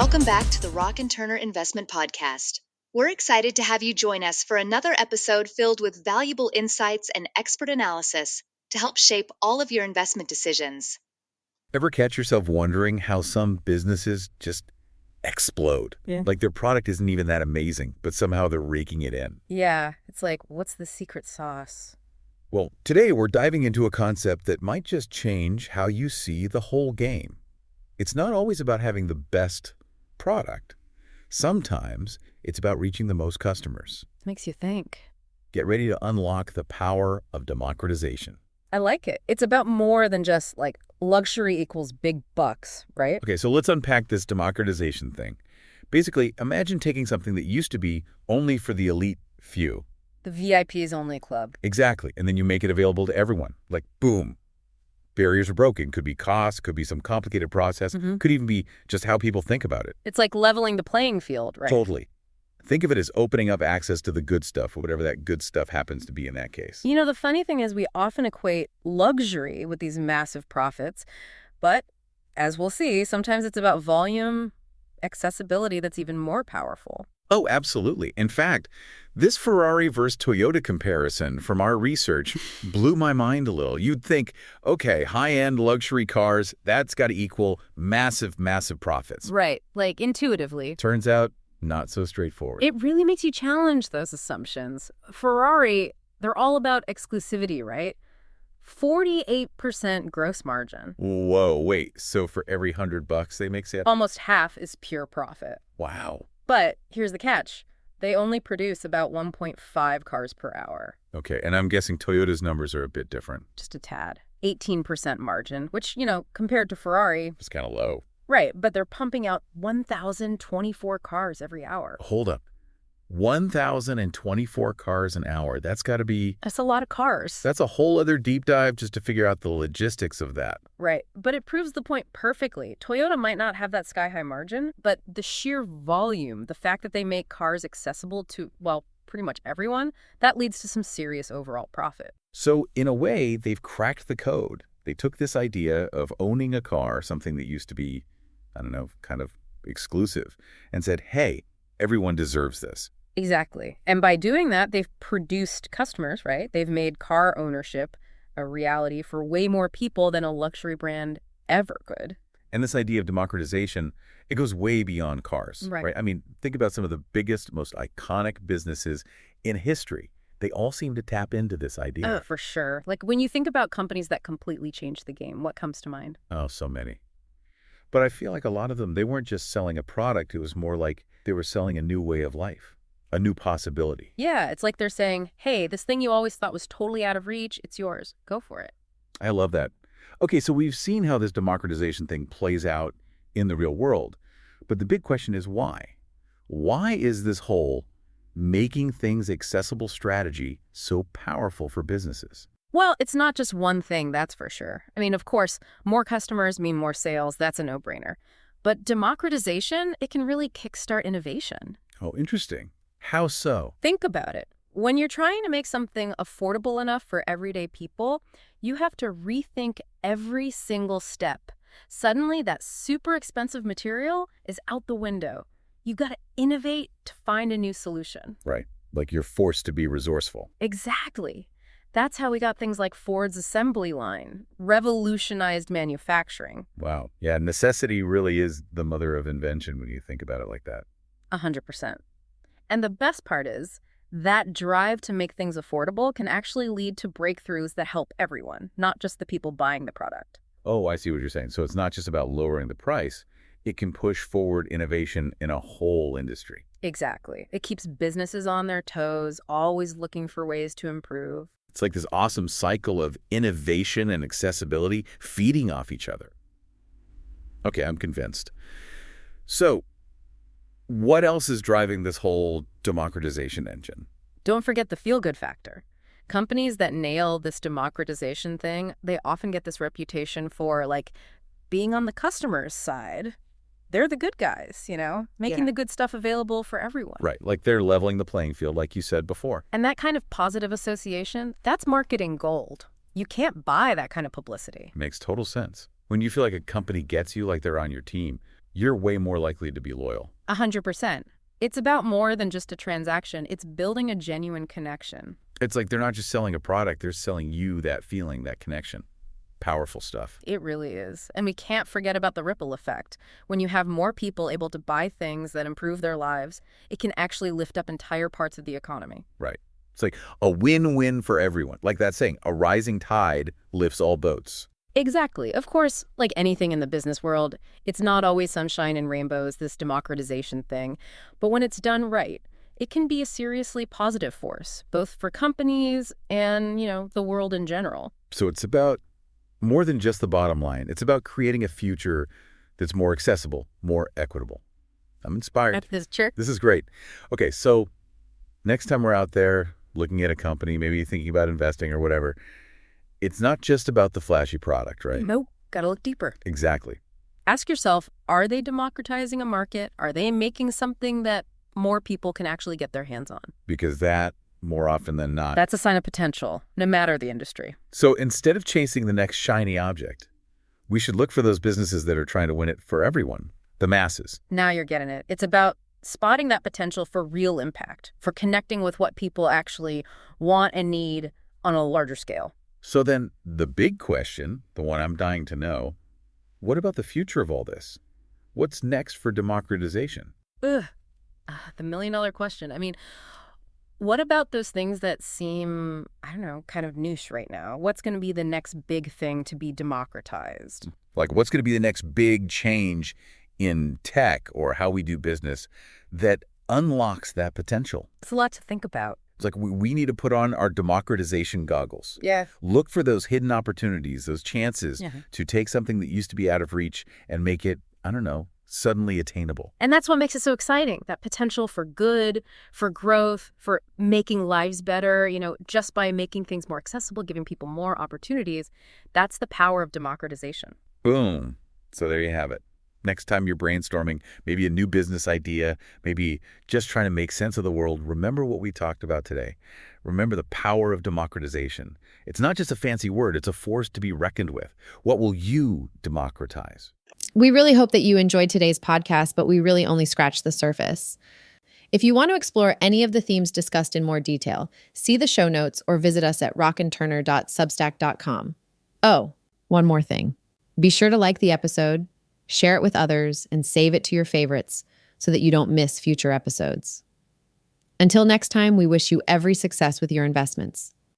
Welcome back to the Rock and Turner Investment Podcast. We're excited to have you join us for another episode filled with valuable insights and expert analysis to help shape all of your investment decisions. Ever catch yourself wondering how some businesses just explode? Yeah. Like their product isn't even that amazing, but somehow they're raking it in. Yeah, it's like, what's the secret sauce? Well, today we're diving into a concept that might just change how you see the whole game. It's not always about having the best product. Sometimes it's about reaching the most customers. Makes you think. Get ready to unlock the power of democratization. I like it. It's about more than just like luxury equals big bucks, right? Okay, so let's unpack this democratization thing. Basically, imagine taking something that used to be only for the elite few. The VIPs only club. Exactly, and then you make it available to everyone. Like, boom. Barriers are broken. Could be cost, could be some complicated process, could even be just how people think about it. It's like leveling the playing field, right? Totally. Think of it as opening up access to the good stuff, or whatever that good stuff happens to be in that case. You know, the funny thing is we often equate luxury with these massive profits, but as we'll see, sometimes it's about volume, accessibility that's even more powerful. Oh, absolutely. In fact, this Ferrari versus Toyota comparison from our research blew my mind a little. You'd think, okay, high-end luxury cars, that's got to equal massive, massive profits. Right, like intuitively. Turns out, not so straightforward. It really makes you challenge those assumptions. Ferrari, they're all about exclusivity, right? 48% gross margin. Whoa, wait. So for every $100 they make sale? Almost half is pure profit. Wow. But here's the catch. They only produce about 1.5 cars per hour. Okay, and I'm guessing Toyota's numbers are a bit different. Just a tad. 18% margin, which, you know, compared to Ferrari. It's kind of low. Right, but they're pumping out 1,024 cars every hour. Hold up. 1,024 cars an hour. That's got to be... That's a lot of cars. That's a whole other deep dive just to figure out the logistics of that. Right, but it proves the point perfectly. Toyota might not have that sky-high margin, but the sheer volume, the fact that they make cars accessible to, well, pretty much everyone, that leads to some serious overall profit. So, in a way, they've cracked the code. They took this idea of owning a car, something that used to be, I don't know, kind of exclusive, and said, hey, everyone deserves this. Exactly. And by doing that, they've produced customers, right? They've made car ownership a reality for way more people than a luxury brand ever could. And this idea of democratization, it goes way beyond cars, right? I mean, think about some of the biggest, most iconic businesses in history. They all seem to tap into this idea. Oh, for sure. Like when you think about companies that completely changed the game, what comes to mind? Oh, so many. But I feel like a lot of them, they weren't just selling a product. It was more like they were selling a new way of life. A new possibility. Yeah, it's like they're saying, hey, this thing you always thought was totally out of reach, it's yours. Go for it. I love that. Okay, so we've seen how this democratization thing plays out in the real world. But the big question is why? Why is this whole making things accessible strategy so powerful for businesses? Well, it's not just one thing, that's for sure. I mean, of course, more customers mean more sales. That's a no-brainer. But democratization, it can really kickstart innovation. Oh, interesting. How so? Think about it. When you're trying to make something affordable enough for everyday people, you have to rethink every single step. Suddenly, that super expensive material is out the window. You've got to innovate to find a new solution. Right. Like you're forced to be resourceful. Exactly. That's how we got things like Ford's assembly line, revolutionized manufacturing. Wow. Yeah, necessity really is the mother of invention when you think about it like that. 100%. And the best part is, that drive to make things affordable can actually lead to breakthroughs that help everyone, not just the people buying the product. Oh, I see what you're saying. So it's not just about lowering the price. It can push forward innovation in a whole industry. Exactly. It keeps businesses on their toes, always looking for ways to improve. It's like this awesome cycle of innovation and accessibility feeding off each other. Okay, I'm convinced. So, what else is driving this whole democratization engine? Don't forget the feel-good factor. Companies that nail this democratization thing, they often get this reputation for, like, being on the customer's side. They're the good guys, you know, making the good stuff available for everyone. Right, like they're leveling the playing field, like you said before. And that kind of positive association, that's marketing gold. You can't buy that kind of publicity. Makes total sense. When you feel like a company gets you, like they're on your team, you're way more likely to be loyal. 100%. It's about more than just a transaction. It's building a genuine connection. It's like they're not just selling a product, they're selling you that feeling, that connection. Powerful stuff. It really is. And we can't forget about the ripple effect. When you have more people able to buy things that improve their lives, it can actually lift up entire parts of the economy. Right. It's like a win-win for everyone. Like that saying, a rising tide lifts all boats. Exactly. Of course, like anything in the business world, it's not always sunshine and rainbows, this democratization thing. But when it's done right, it can be a seriously positive force, both for companies and, the world in general. So it's about more than just the bottom line. It's about creating a future that's more accessible, more equitable. I'm inspired. This is great. Okay, so next time we're out there looking at a company, maybe thinking about investing or whatever, it's not just about the flashy product, right? Nope. Gotta look deeper. Exactly. Ask yourself, are they democratizing a market? Are they making something that more people can actually get their hands on? Because that, more often than not, that's a sign of potential, no matter the industry. So instead of chasing the next shiny object, we should look for those businesses that are trying to win it for everyone, the masses. Now you're getting it. It's about spotting that potential for real impact, for connecting with what people actually want and need on a larger scale. So then the big question, the one I'm dying to know, what about the future of all this? What's next for democratization? The million-dollar question. I mean, what about those things that seem, kind of niche right now? What's going to be the next big thing to be democratized? Like, what's going to be the next big change in tech or how we do business that unlocks that potential? It's a lot to think about. It's like we need to put on our democratization goggles. Yeah. Look for those hidden opportunities, those chances to take something that used to be out of reach and make it, suddenly attainable. And that's what makes it so exciting, that potential for good, for growth, for making lives better, just by making things more accessible, giving people more opportunities. That's the power of democratization. Boom. So there you have it. Next time you're brainstorming, maybe a new business idea, maybe just trying to make sense of the world, remember what we talked about today. Remember the power of democratization. It's not just a fancy word, it's a force to be reckoned with. What will you democratize? We really hope that you enjoyed today's podcast, but we really only scratched the surface. If you want to explore any of the themes discussed in more detail, see the show notes or visit us at rockandturner.substack.com. Oh, one more thing. Be sure to like the episode, share it with others, and save it to your favorites so that you don't miss future episodes. Until next time, we wish you every success with your investments.